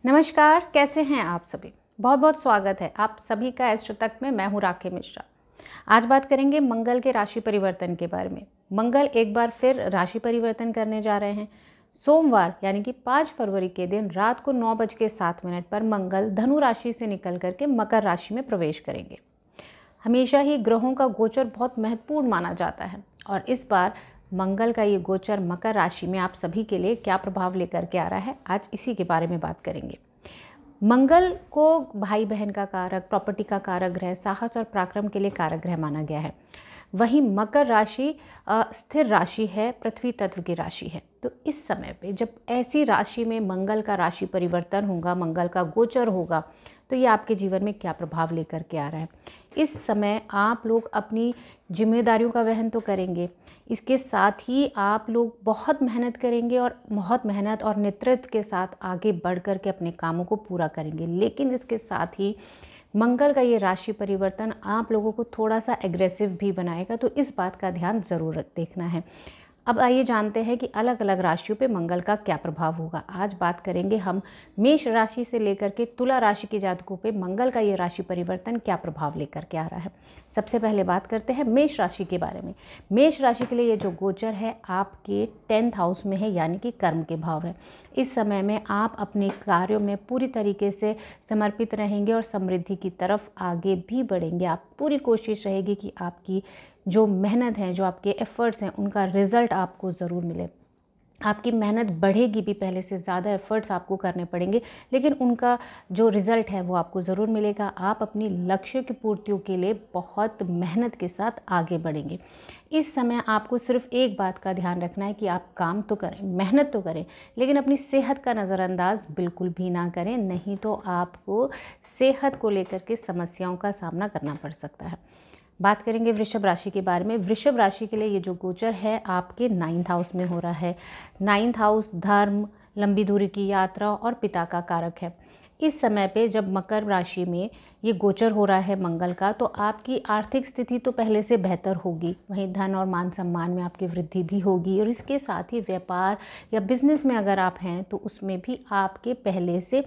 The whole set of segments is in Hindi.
नमस्कार, कैसे हैं आप सभी। बहुत बहुत स्वागत है आप सभी का एस्ट्रो तक में। मैं हूं राखी मिश्रा। आज बात करेंगे मंगल के राशि परिवर्तन के बारे में। मंगल एक बार फिर राशि परिवर्तन करने जा रहे हैं। सोमवार यानी कि 5 फरवरी के दिन रात को 9:07 पर मंगल धनु राशि से निकल करके मकर राशि में प्रवेश करेंगे। हमेशा ही ग्रहों का गोचर बहुत महत्वपूर्ण माना जाता है और इस बार मंगल का ये गोचर मकर राशि में आप सभी के लिए क्या प्रभाव लेकर के आ रहा है, आज इसी के बारे में बात करेंगे। मंगल को भाई बहन का कारक, प्रॉपर्टी का कारक ग्रह, साहस और पराक्रम के लिए कारक ग्रह माना गया है। वहीं मकर राशि स्थिर राशि है, पृथ्वी तत्व की राशि है। तो इस समय पे जब ऐसी राशि में मंगल का राशि परिवर्तन होगा, मंगल का गोचर होगा, तो ये आपके जीवन में क्या प्रभाव लेकर के आ रहा है। इस समय आप लोग अपनी जिम्मेदारियों का वहन तो करेंगे, इसके साथ ही आप लोग बहुत मेहनत करेंगे और बहुत मेहनत और नेतृत्व के साथ आगे बढ़ कर के अपने कामों को पूरा करेंगे। लेकिन इसके साथ ही मंगल का ये राशि परिवर्तन आप लोगों को थोड़ा सा एग्रेसिव भी बनाएगा, तो इस बात का ध्यान ज़रूर देखना है। अब आइए जानते हैं कि अलग अलग राशियों पे मंगल का क्या प्रभाव होगा। आज बात करेंगे हम मेष राशि से लेकर के तुला राशि के जातकों पे मंगल का ये राशि परिवर्तन क्या प्रभाव लेकर के आ रहा है। सबसे पहले बात करते हैं मेष राशि के बारे में। मेष राशि के लिए ये जो गोचर है आपके 10th हाउस में है, यानी कि कर्म के भाव है। इस समय में आप अपने कार्यों में पूरी तरीके से समर्पित रहेंगे और समृद्धि की तरफ आगे भी बढ़ेंगे। आप पूरी कोशिश रहेगी कि आपकी जो मेहनत है, जो आपके एफ़र्ट्स हैं, उनका रिज़ल्ट आपको ज़रूर मिले। आपकी मेहनत बढ़ेगी भी, पहले से ज़्यादा एफ़र्ट्स आपको करने पड़ेंगे, लेकिन उनका जो रिज़ल्ट है वो आपको ज़रूर मिलेगा। आप अपनी लक्ष्य की पूर्तियों के लिए बहुत मेहनत के साथ आगे बढ़ेंगे। इस समय आपको सिर्फ एक बात का ध्यान रखना है कि आप काम तो करें, मेहनत तो करें, लेकिन अपनी सेहत का नज़रअंदाज बिल्कुल भी ना करें, नहीं तो आपको सेहत को लेकर के समस्याओं का सामना करना पड़ सकता है। बात करेंगे वृषभ राशि के बारे में। वृषभ राशि के लिए ये जो गोचर है आपके 9th हाउस में हो रहा है। 9th हाउस धर्म, लंबी दूरी की यात्रा और पिता का कारक है। इस समय पे जब मकर राशि में ये गोचर हो रहा है मंगल का, तो आपकी आर्थिक स्थिति तो पहले से बेहतर होगी, वहीं धन और मान सम्मान में आपकी वृद्धि भी होगी और इसके साथ ही व्यापार या बिजनेस में अगर आप हैं तो उसमें भी आपके पहले से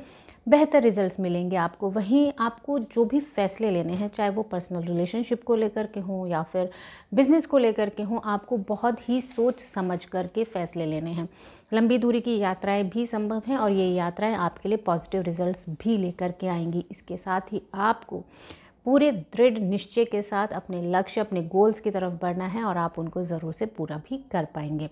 बेहतर रिजल्ट्स मिलेंगे आपको। वहीं आपको जो भी फैसले लेने हैं, चाहे वो पर्सनल रिलेशनशिप को लेकर के हों या फिर बिज़नेस को लेकर के हों, आपको बहुत ही सोच समझ कर के फैसले लेने हैं। लंबी दूरी की यात्राएं भी संभव हैं और ये यात्राएं आपके लिए पॉजिटिव रिजल्ट्स भी लेकर के आएंगी। इसके साथ ही आपको पूरे दृढ़ निश्चय के साथ अपने लक्ष्य, अपने गोल्स की तरफ बढ़ना है और आप उनको ज़रूर से पूरा भी कर पाएंगे।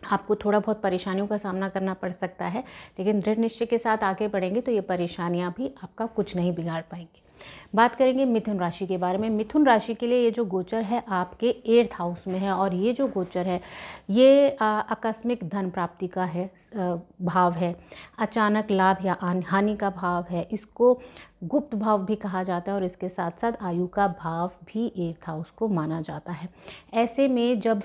आपको थोड़ा बहुत परेशानियों का सामना करना पड़ सकता है, लेकिन दृढ़ निश्चय के साथ आगे बढ़ेंगे तो ये परेशानियां भी आपका कुछ नहीं बिगाड़ पाएंगी। बात करेंगे मिथुन राशि के बारे में। मिथुन राशि के लिए ये जो गोचर है आपके 8th हाउस में है और ये जो गोचर है ये आकस्मिक धन प्राप्ति का है भाव है, अचानक लाभ या हानि का भाव है। इसको गुप्त भाव भी कहा जाता है और इसके साथ साथ आयु का भाव भी 8th हाउस को माना जाता है। ऐसे में जब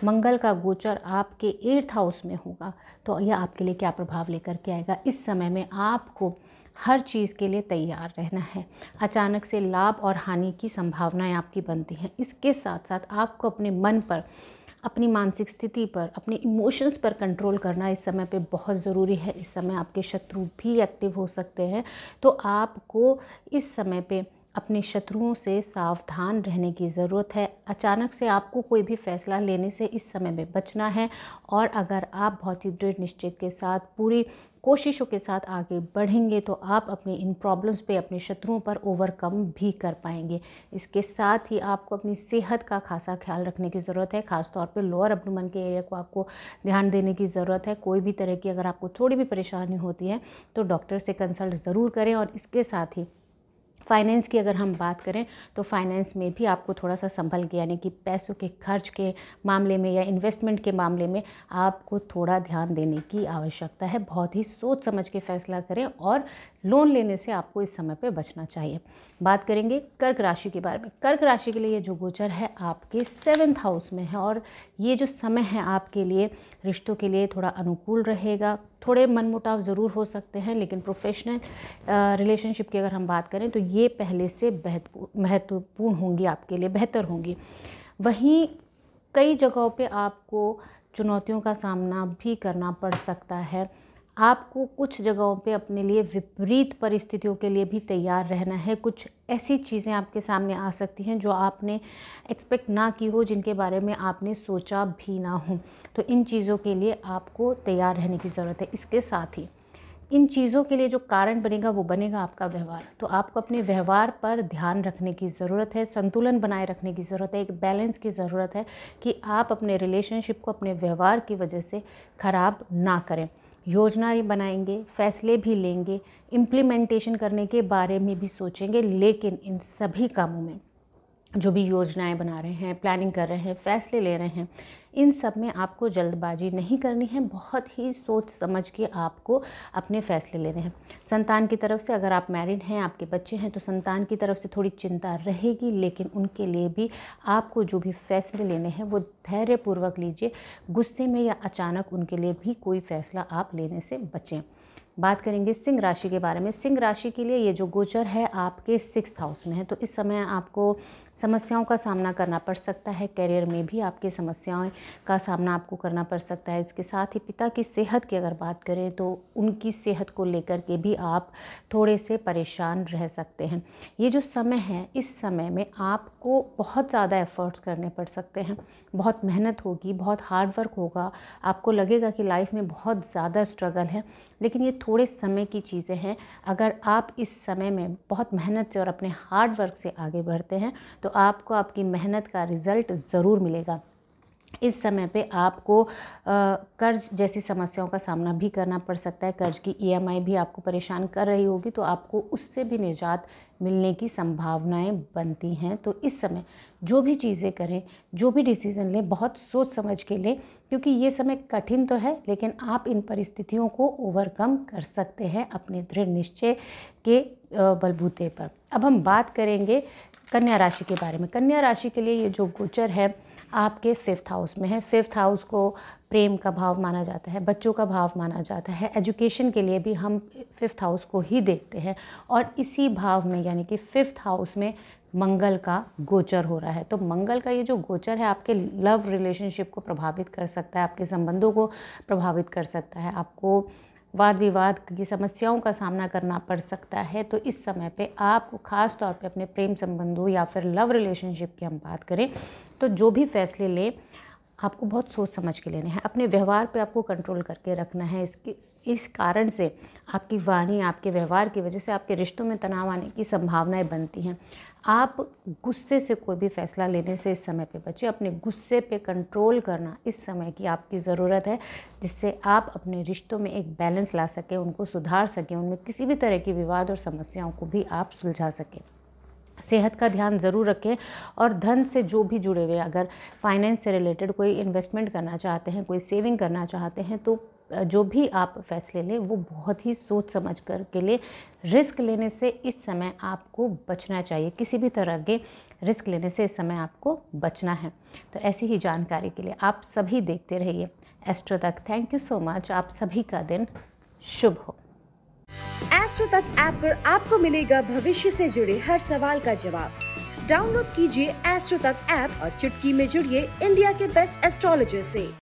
मंगल का गोचर आपके 8th हाउस में होगा तो यह आपके लिए क्या प्रभाव लेकर के आएगा। इस समय में आपको हर चीज़ के लिए तैयार रहना है। अचानक से लाभ और हानि की संभावनाएं आपकी बनती हैं। इसके साथ साथ आपको अपने मन पर, अपनी मानसिक स्थिति पर, अपने इमोशंस पर कंट्रोल करना इस समय पे बहुत ज़रूरी है। इस समय आपके शत्रु भी एक्टिव हो सकते हैं, तो आपको इस समय पे अपने शत्रुओं से सावधान रहने की ज़रूरत है। अचानक से आपको कोई भी फैसला लेने से इस समय में बचना है और अगर आप बहुत ही दृढ़ निश्चय के साथ पूरी कोशिशों के साथ आगे बढ़ेंगे तो आप अपने इन प्रॉब्लम्स पे, अपने शत्रुओं पर ओवरकम भी कर पाएंगे। इसके साथ ही आपको अपनी सेहत का खासा ख्याल रखने की ज़रूरत है। खासतौर पे लोअर एब्डोमेन के एरिया को आपको ध्यान देने की ज़रूरत है। कोई भी तरह की अगर आपको थोड़ी भी परेशानी होती है तो डॉक्टर से कंसल्ट ज़रूर करें। और इसके साथ ही फाइनेंस की अगर हम बात करें तो फाइनेंस में भी आपको थोड़ा सा संभल के, यानी कि पैसों के खर्च के मामले में या इन्वेस्टमेंट के मामले में आपको थोड़ा ध्यान देने की आवश्यकता है। बहुत ही सोच समझ के फैसला करें और लोन लेने से आपको इस समय पे बचना चाहिए। बात करेंगे कर्क राशि के बारे में। कर्क राशि के लिए ये जो गोचर है आपके 7th हाउस में है और ये जो समय है आपके लिए रिश्तों के लिए थोड़ा अनुकूल रहेगा। थोड़े मनमुटाव ज़रूर हो सकते हैं, लेकिन प्रोफेशनल रिलेशनशिप की अगर हम बात करें तो ये पहले से महत्वपूर्ण होंगी, आपके लिए बेहतर होंगी। वहीं कई जगहों पे आपको चुनौतियों का सामना भी करना पड़ सकता है। आपको कुछ जगहों पे अपने लिए विपरीत परिस्थितियों के लिए भी तैयार रहना है। कुछ ऐसी चीज़ें आपके सामने आ सकती हैं जो आपने एक्सपेक्ट ना की हो, जिनके बारे में आपने सोचा भी ना हो। तो इन चीज़ों के लिए आपको तैयार रहने की ज़रूरत है। इसके साथ ही इन चीज़ों के लिए जो कारण बनेगा वो बनेगा आपका व्यवहार। तो आपको अपने व्यवहार पर ध्यान रखने की ज़रूरत है, संतुलन बनाए रखने की ज़रूरत है, एक बैलेंस की ज़रूरत है कि आप अपने रिलेशनशिप को अपने व्यवहार की वजह से ख़राब ना करें। योजना भी बनाएंगे, फैसले भी लेंगे, इम्प्लीमेंटेशन करने के बारे में भी सोचेंगे, लेकिन इन सभी कामों में जो भी योजनाएं बना रहे हैं, प्लानिंग कर रहे हैं, फैसले ले रहे हैं, इन सब में आपको जल्दबाजी नहीं करनी है। बहुत ही सोच समझ के आपको अपने फैसले लेने हैं। संतान की तरफ से, अगर आप मैरिड हैं, आपके बच्चे हैं, तो संतान की तरफ से थोड़ी चिंता रहेगी, लेकिन उनके लिए भी आपको जो भी फैसले लेने हैं वो धैर्यपूर्वक लीजिए। गुस्से में या अचानक उनके लिए भी कोई फैसला आप लेने से बचें। बात करेंगे सिंह राशि के बारे में। सिंह राशि के लिए ये जो गोचर है आपके 6th हाउस में है, तो इस समय आपको समस्याओं का सामना करना पड़ सकता है। करियर में भी आपकी समस्याओं का सामना आपको करना पड़ सकता है। इसके साथ ही पिता की सेहत की अगर बात करें तो उनकी सेहत को लेकर के भी आप थोड़े से परेशान रह सकते हैं। ये जो समय है, इस समय में आपको बहुत ज़्यादा एफ़र्ट्स करने पड़ सकते हैं। बहुत मेहनत होगी, बहुत हार्ड वर्क होगा। आपको लगेगा कि लाइफ में बहुत ज़्यादा स्ट्रगल है, लेकिन ये थोड़े समय की चीज़ें हैं। अगर आप इस समय में बहुत मेहनत से और अपने हार्ड वर्क से आगे बढ़ते हैं तो आपको आपकी मेहनत का रिज़ल्ट ज़रूर मिलेगा। इस समय पे आपको कर्ज जैसी समस्याओं का सामना भी करना पड़ सकता है। कर्ज की EMI भी आपको परेशान कर रही होगी, तो आपको उससे भी निजात मिलने की संभावनाएं बनती हैं। तो इस समय जो भी चीज़ें करें, जो भी डिसीज़न लें, बहुत सोच समझ के लें, क्योंकि ये समय कठिन तो है, लेकिन आप इन परिस्थितियों को ओवरकम कर सकते हैं अपने दृढ़ निश्चय के बलबूते पर। अब हम बात करेंगे कन्या राशि के बारे में। कन्या राशि के लिए ये जो गोचर है आपके 5th हाउस में है। 5th हाउस को प्रेम का भाव माना जाता है, बच्चों का भाव माना जाता है। एजुकेशन के लिए भी हम 5th हाउस को ही देखते हैं, और इसी भाव में यानी कि 5th हाउस में मंगल का गोचर हो रहा है। तो मंगल का ये जो गोचर है आपके लव रिलेशनशिप को प्रभावित कर सकता है, आपके संबंधों को प्रभावित कर सकता है। आपको वाद विवाद की समस्याओं का सामना करना पड़ सकता है। तो इस समय पे आपको ख़ास तौर पे अपने प्रेम संबंधों या फिर लव रिलेशनशिप की हम बात करें तो जो भी फैसले लें आपको बहुत सोच समझ के लेने हैं। अपने व्यवहार पे आपको कंट्रोल करके रखना है। इस कारण से आपकी वाणी, आपके व्यवहार की वजह से आपके रिश्तों में तनाव आने की संभावनाएं बनती हैं। आप गुस्से से कोई भी फैसला लेने से इस समय पे बचें। अपने गुस्से पे कंट्रोल करना इस समय की आपकी ज़रूरत है, जिससे आप अपने रिश्तों में एक बैलेंस ला सकें, उनको सुधार सकें, उनमें किसी भी तरह की विवाद और समस्याओं को भी आप सुलझा सकें। सेहत का ध्यान ज़रूर रखें, और धन से जो भी जुड़े हुए, अगर फाइनेंस से रिलेटेड कोई इन्वेस्टमेंट करना चाहते हैं, कोई सेविंग करना चाहते हैं, तो जो भी आप फैसले लें वो बहुत ही सोच समझ कर के लिए। रिस्क लेने से इस समय आपको बचना चाहिए। किसी भी तरह के रिस्क लेने से इस समय आपको बचना है। तो ऐसी ही जानकारी के लिए आप सभी देखते रहिए एस्ट्रो तक। Thank you so much. आप सभी का दिन शुभ हो। एस्ट्रो तक ऐप पर आपको मिलेगा भविष्य से जुड़े हर सवाल का जवाब। डाउनलोड कीजिए एस्ट्रो तक ऐप और चुटकी में जुड़िए इंडिया के बेस्ट एस्ट्रोलॉजर से।